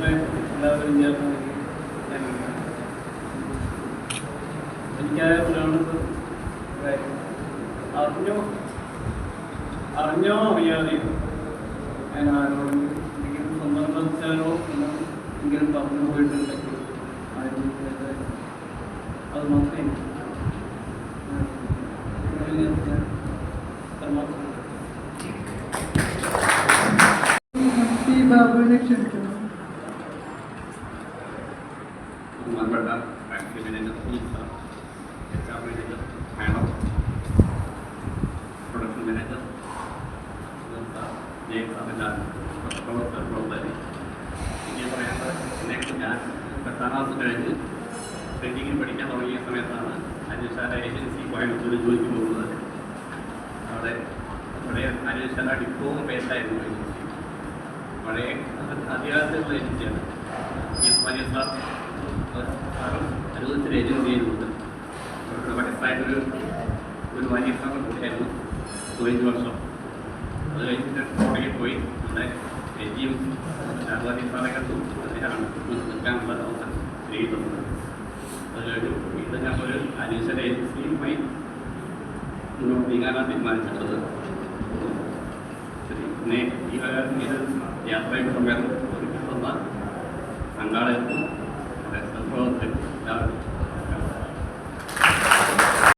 ഇങ്ങനെ എല്ലാവരും ചേർന്ന് എനിക്കായപ്പോഴാണ് അറിഞ്ഞോ അറിയാതെയോ ഞാൻ ആരോടും എന്തെങ്കിലും സന്ദർഭത്തിലോ എങ്കിലും പറഞ്ഞു പോയിട്ടുണ്ടെങ്കിൽ ആരും അത് മാത്രമേ ബാബുവിനെ ക്ഷണിക്കുന്നു. ബഹുമാനപ്പെട്ട factory manager HR manager madam, production manager പ്രവർത്തകർ ഇനി പറയാനുള്ളത് എന്നെക്കുറിച്ച് ഞാൻ 10ാം ക്ലാസ് കഴിഞ്ഞ് ട്രെയിനിങ്ങിൽ പഠിക്കാൻ തുടങ്ങിയ സമയത്താണ് അന്വേഷാല ഏജൻസി കോയമ്പത്തൂർ ജോലിക്ക് പോകുന്നത്. അവിടെ അന്വേഷാല ഡിപ്ലോമ ബേസായിരുന്നു ഏജൻസി. വളരെ അധികാരത്തിലുള്ള ഏജൻസിയാണ്. വലിയ സാറും അനുവദിച്ചൊരു ഏജൻസി ചെയ്യുന്നുണ്ട്. വയസ്സായിട്ടൊരു വലിയ സാറും കൂടിയായിരുന്നു 15 വർഷം. അത് കഴിഞ്ഞിട്ട് പുറകെ പോയി നമ്മുടെ എജിയും ഷാർവാദി സാറെ കണ്ടു. അദ്ദേഹമാണ് നിൽക്കാനുള്ള അവസരം ചെയ്യുന്നത്. അത് കഴിഞ്ഞു വീണ്ടും ഞാൻ ഒരു അന്വേഷണ ഏജൻസിയുമായി മുന്നോട്ട് നീങ്ങാനാണ് തീരുമാനിച്ചിട്ടുള്ളത്. പിന്നെ ഈ ഇത് യാത്രയുടെ സമയത്ത്